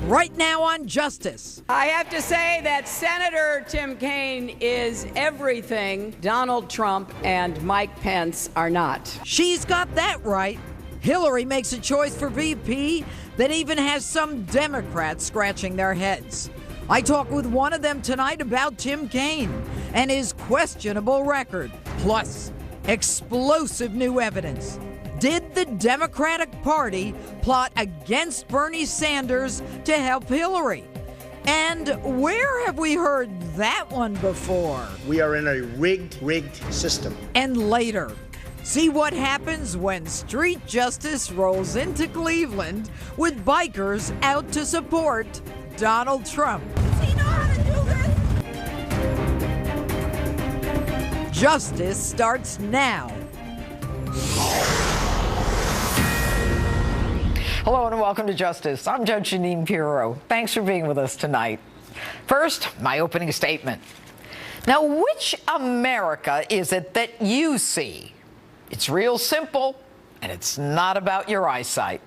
right now on Justice. I have to say that Senator Tim Kaine is everything Donald Trump and Mike Pence are not. She's got that right. Hillary makes a choice for VP that even has some Democrats scratching their heads. I talk with one of them tonight about Tim Kaine and his questionable record, plus explosive new evidence. Did the Democratic Party plot against Bernie Sanders to help Hillary? And where have we heard that one before? We are in a rigged system. And later, see what happens when street justice rolls into Cleveland with bikers out to support Donald Trump. Does he know how to do this? Justice starts now. Hello and welcome to Justice. I'm Judge Jeanine Pirro. Thanks for being with us tonight. First, my opening statement. Now, which America is it that you see? It's real simple, and it's not about your eyesight.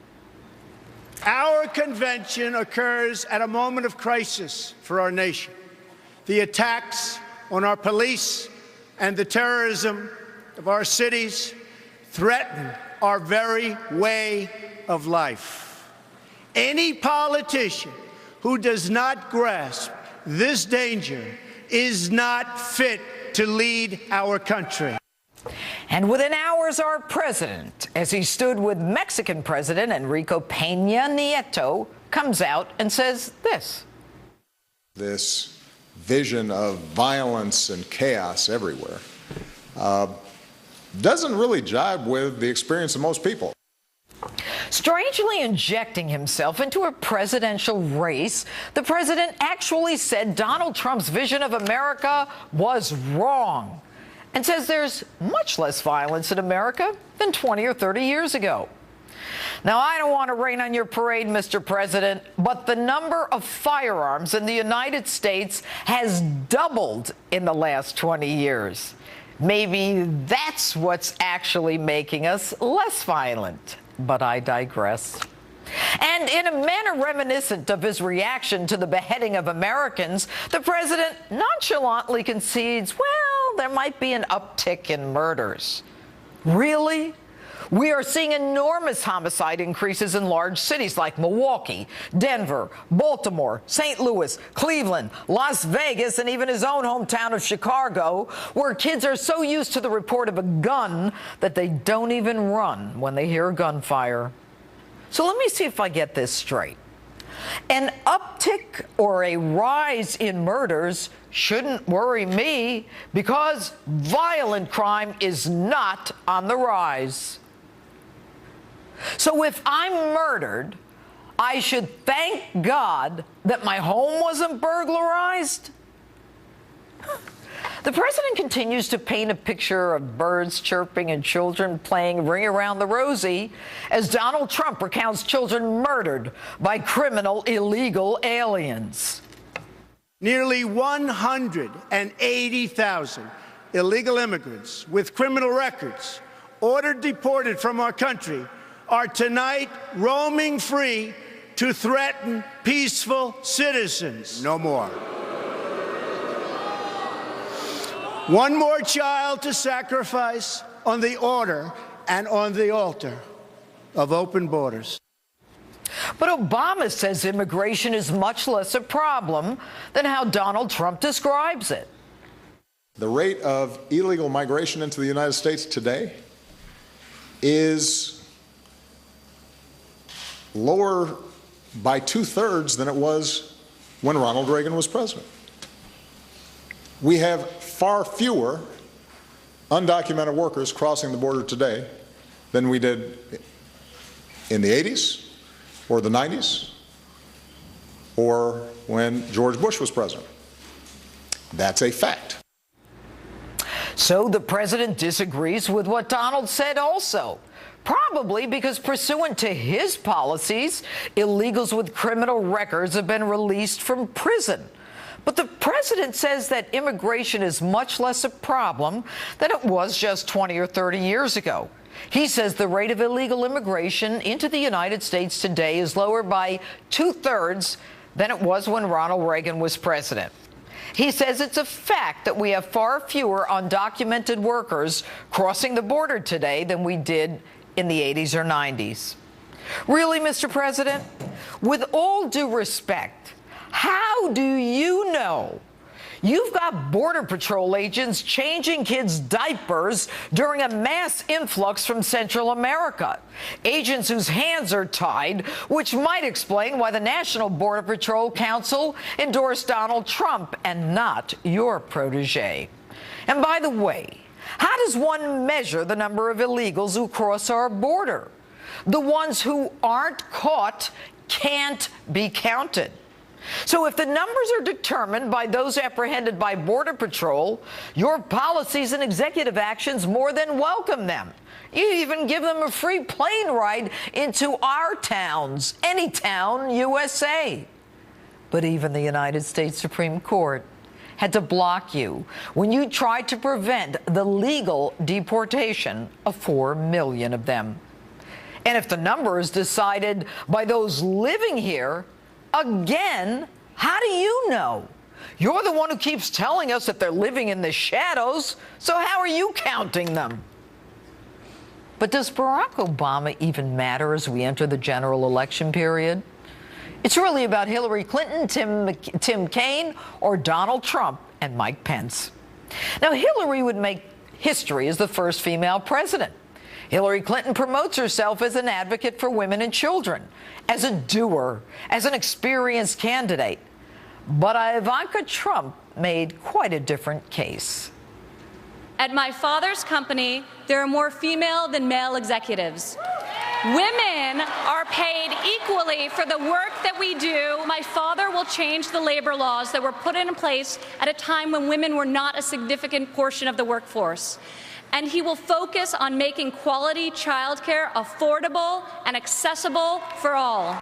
Our convention occurs at a moment of crisis for our nation. The attacks on our police and the terrorism of our cities threaten our very way of life. Any politician who does not grasp this danger is not fit to lead our country. And within hours, our president, as he stood with Mexican President Enrique Peña Nieto, comes out and says this. This vision of violence and chaos everywhere doesn't really jibe with the experience of most people. Strangely injecting himself into a presidential race, the president actually said Donald Trump's vision of America was wrong and says there's much less violence in America than 20 or 30 years ago. Now, I don't want to rain on your parade, Mr. President, but the number of firearms in the United States has doubled in the last 20 years. Maybe that's what's actually making us less violent. But I digress. And in a manner reminiscent of his reaction to the beheading of Americans, the president nonchalantly concedes, well, there might be an uptick in murders. Really? We are seeing enormous homicide increases in large cities like Milwaukee, Denver, Baltimore, St. Louis, Cleveland, Las Vegas, and even his own hometown of Chicago, where kids are so used to the report of a gun that they don't even run when they hear gunfire. So let me see if I get this straight. An uptick or a rise in murders shouldn't worry me because violent crime is not on the rise. So if I'm murdered, I should thank God that my home wasn't burglarized? The president continues to paint a picture of birds chirping and children playing Ring Around the Rosie as Donald Trump recounts children murdered by criminal illegal aliens. Nearly 180,000 illegal immigrants with criminal records ordered deported from our country are tonight roaming free to threaten peaceful citizens. No more. One more child to sacrifice on the order and on the altar of open borders. But Obama says immigration is much less a problem than how Donald Trump describes it. The rate of illegal migration into the United States today is lower by 2/3 than it was when Ronald Reagan was president. We have far fewer undocumented workers crossing the border today than we did in the 80s or the 90s or when George Bush was president. That's a fact. So the president disagrees with what Donald said also. Probably because pursuant to his policies, illegals with criminal records have been released from prison. But the president says that immigration is much less a problem than it was just 20 or 30 years ago. He says the rate of illegal immigration into the United States today is lower by 2/3 than it was when Ronald Reagan was president. He says it's a fact that we have far fewer undocumented workers crossing the border today than we did in the 80s or 90s. Really, Mr. President, with all due respect, how do you know? You've got Border Patrol agents changing kids' diapers during a mass influx from Central America. Agents whose hands are tied, which might explain why the National Border Patrol Council endorsed Donald Trump and not your protege. And by the way, how does one measure the number of illegals who cross our border? The ones who aren't caught can't be counted. So if the numbers are determined by those apprehended by Border Patrol, your policies and executive actions more than welcome them. You even give them a free plane ride into our towns, any town, USA. But even the United States Supreme Court had to block you when you tried to prevent the legal deportation of 4 million of them. And if the number is decided by those living here, again, how do you know? You're the one who keeps telling us that they're living in the shadows, so how are you counting them? But does Barack Obama even matter as we enter the general election period? It's really about Hillary Clinton, Tim Kaine, or Donald Trump and Mike Pence. Now, Hillary would make history as the first female president. Hillary Clinton promotes herself as an advocate for women and children, as a doer, as an experienced candidate. But Ivanka Trump made quite a different case. At my father's company, there are more female than male executives. Women are paid equally for the work that we do. My father will change the labor laws that were put in place at a time when women were not a significant portion of the workforce. And he will focus on making quality childcare affordable and accessible for all.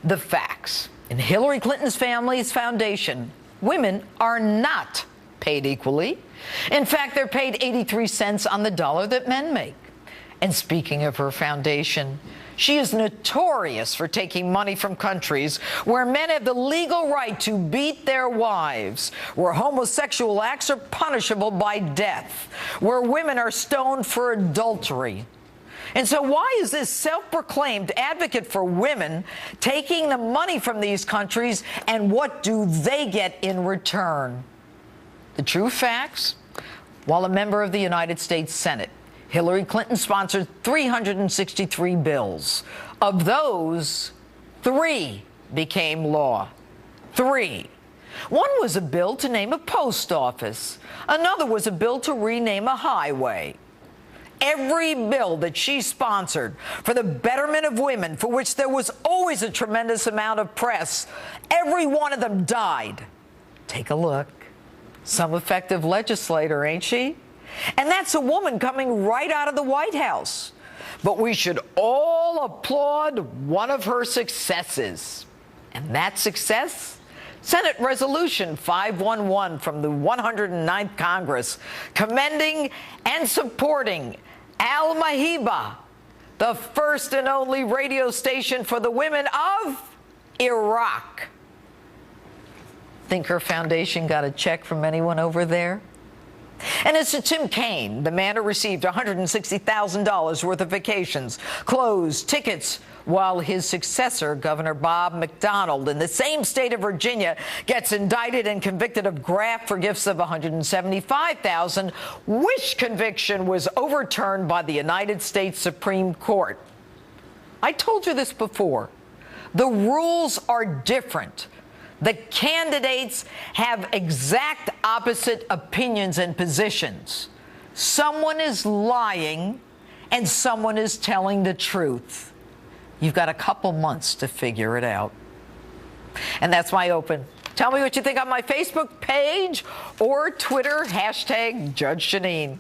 The facts. In Hillary Clinton's family's foundation, women are not paid equally. In fact, they're paid 83 cents on the dollar that men make. And speaking of her foundation, she is notorious for taking money from countries where men have the legal right to beat their wives, where homosexual acts are punishable by death, where women are stoned for adultery. And so why is this self-proclaimed advocate for women taking the money from these countries, and what do they get in return? The true facts? While a member of the United States Senate, Hillary Clinton sponsored 363 bills. Of those, 3 became law. 3. One was a bill to name a post office. Another was a bill to rename a highway. Every bill that she sponsored for the betterment of women, for which there was always a tremendous amount of press, every one of them died. Take a look. Some effective legislator, ain't she? And that's a woman coming right out of the White House. But we should all applaud one of her successes. And that success? Senate Resolution 511 from the 109th Congress, commending and supporting Al Mahiba, the first and only radio station for the women of Iraq. Think her foundation got a check from anyone over there? And as to Tim Kaine, the man who received $160,000 worth of vacations, clothes, tickets, while his successor, Governor Bob McDonnell, in the same state of Virginia, gets indicted and convicted of graft for gifts of $175,000, which conviction was overturned by the United States Supreme Court. I told you this before. The rules are different. The candidates have exact opposite opinions and positions. Someone is lying and someone is telling the truth. You've got a couple months to figure it out. And that's my open. Tell me what you think on my Facebook page or Twitter, #Judge Jeanine.